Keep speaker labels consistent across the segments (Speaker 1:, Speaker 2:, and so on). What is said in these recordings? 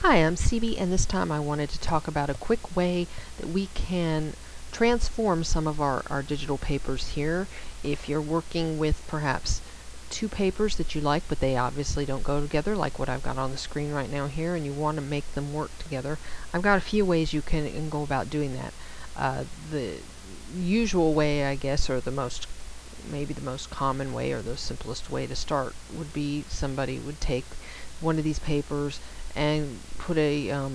Speaker 1: Hi, I'm CB, and this time I wanted to talk about a quick way that we can transform some of our digital papers here. If you're working with perhaps two papers that you like, but they obviously don't go together, like what I've got on the screen right now here, and you want to make them work together, I've got a few ways you can go about doing that. The usual way, I guess, or maybe the most common way or the simplest way to start would be somebody would take one of these papers and put a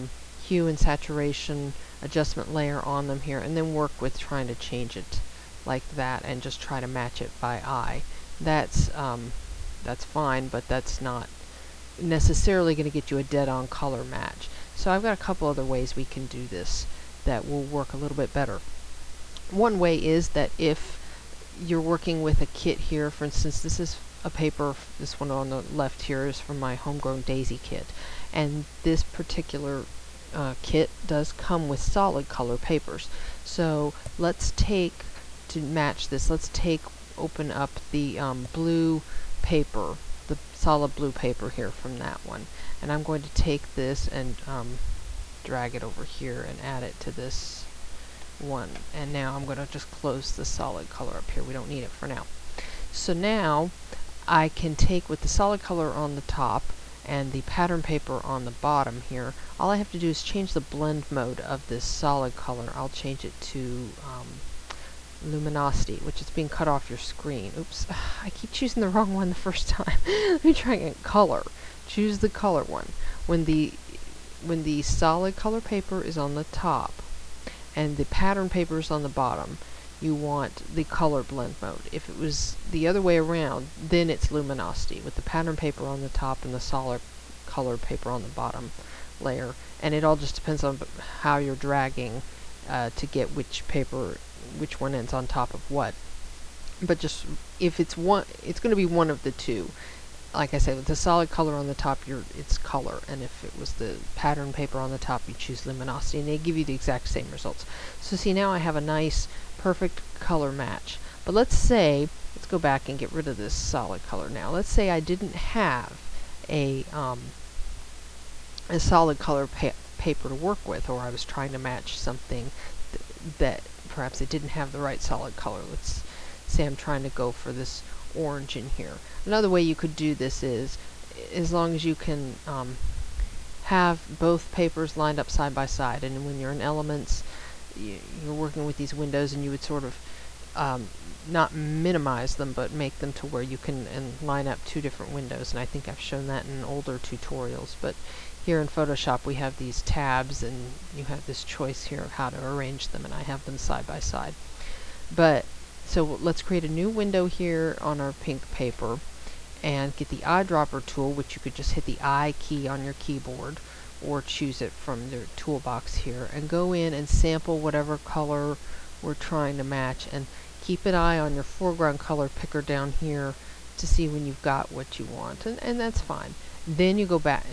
Speaker 1: hue and saturation adjustment layer on them here, and then work with trying to change it like that and just try to match it by eye. That's fine, but that's not necessarily going to get you a dead-on color match. So I've got a couple other ways we can do this that will work a little bit better. One way is that if you're working with a kit here, for instance, this is a paper, this one on the left here is from my Homegrown Daisy kit, and this particular kit does come with solid color papers. So let's take, to match this, open up the blue paper, the solid blue paper here from that one, and I'm going to take this and drag it over here and add it to this one, and now I'm going to just close the solid color up here. We don't need it for now. So now I can take, with the solid color on the top and the pattern paper on the bottom here, all I have to do is change the blend mode of this solid color. I'll change it to luminosity, which is being cut off your screen. Oops, I keep choosing the wrong one the first time. Let me try again. Color. Choose the color one. When the solid color paper is on the top and the pattern paper is on the bottom, you want the color blend mode. If it was the other way around, then it's luminosity, with the pattern paper on the top and the solid color paper on the bottom layer. And it all just depends on how you're dragging to get which one ends on top of what. But just, if it's one, it's going to be one of the two. Like I said, with the solid color on the top, it's color, and if it was the pattern paper on the top, you choose luminosity, and they give you the exact same results. So see, now I have a nice, perfect color match. But let's go back and get rid of this solid color now. Let's say I didn't have a solid color paper to work with, or I was trying to match something that perhaps it didn't have the right solid color. Let's say I'm trying to go for this orange in here. Another way you could do this is, as long as you can have both papers lined up side by side, and when you're in Elements, you're working with these windows, and you would sort of not minimize them, but make them to where you can line up two different windows, and I think I've shown that in older tutorials. But here in Photoshop we have these tabs, and you have this choice here of how to arrange them, and I have them side by side. So let's create a new window here on our pink paper and get the eyedropper tool, which you could just hit the I key on your keyboard or choose it from the toolbox here, and go in and sample whatever color we're trying to match, and keep an eye on your foreground color picker down here to see when you've got what you want, and that's fine. Then you go back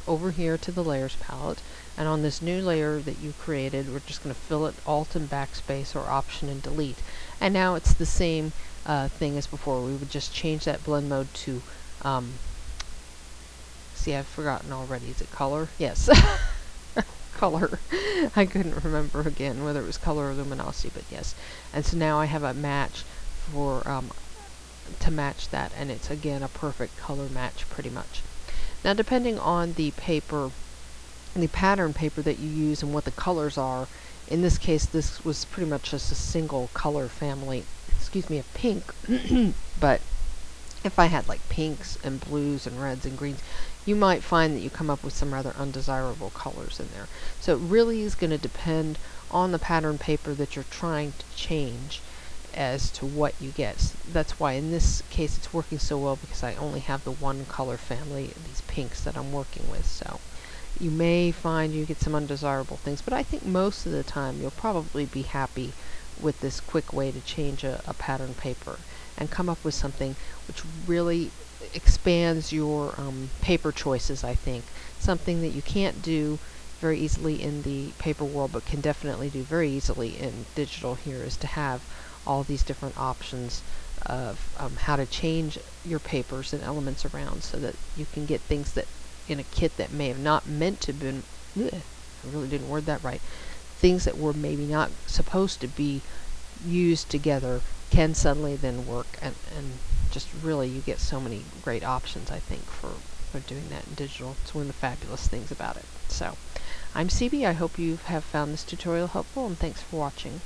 Speaker 1: over here to the layers palette, and on this new layer that you created, we're just going to fill it Alt and Backspace, or Option and Delete. And now it's the same thing as before. We would just change that blend mode to, see, I've forgotten already. Is it color? Yes. Color. I couldn't remember again whether it was color or luminosity, but yes. And so now I have a match for to match that, and it's again a perfect color match pretty much. Now, depending on the paper, the pattern paper that you use and what the colors are, in this case this was pretty much just a single color family, of pink, but if I had like pinks and blues and reds and greens, you might find that you come up with some rather undesirable colors in there. So it really is going to depend on the pattern paper that you're trying to change as to what you get. That's why in this case it's working so well, because I only have the one color family, these pinks, that I'm working with. So you may find you get some undesirable things, but I think most of the time you'll probably be happy with this quick way to change a pattern paper and come up with something which really expands your paper choices. I think something that you can't do very easily in the paper world, but can definitely do very easily in digital here, is to have all these different options of how to change your papers and elements around, so that you can get things that in a kit that may have not meant to have been, I really didn't word that right, things that were maybe not supposed to be used together can suddenly then work, and just really you get so many great options, I think, for doing that in digital. It's one of the fabulous things about it. So I'm CB. I hope you have found this tutorial helpful, and thanks for watching.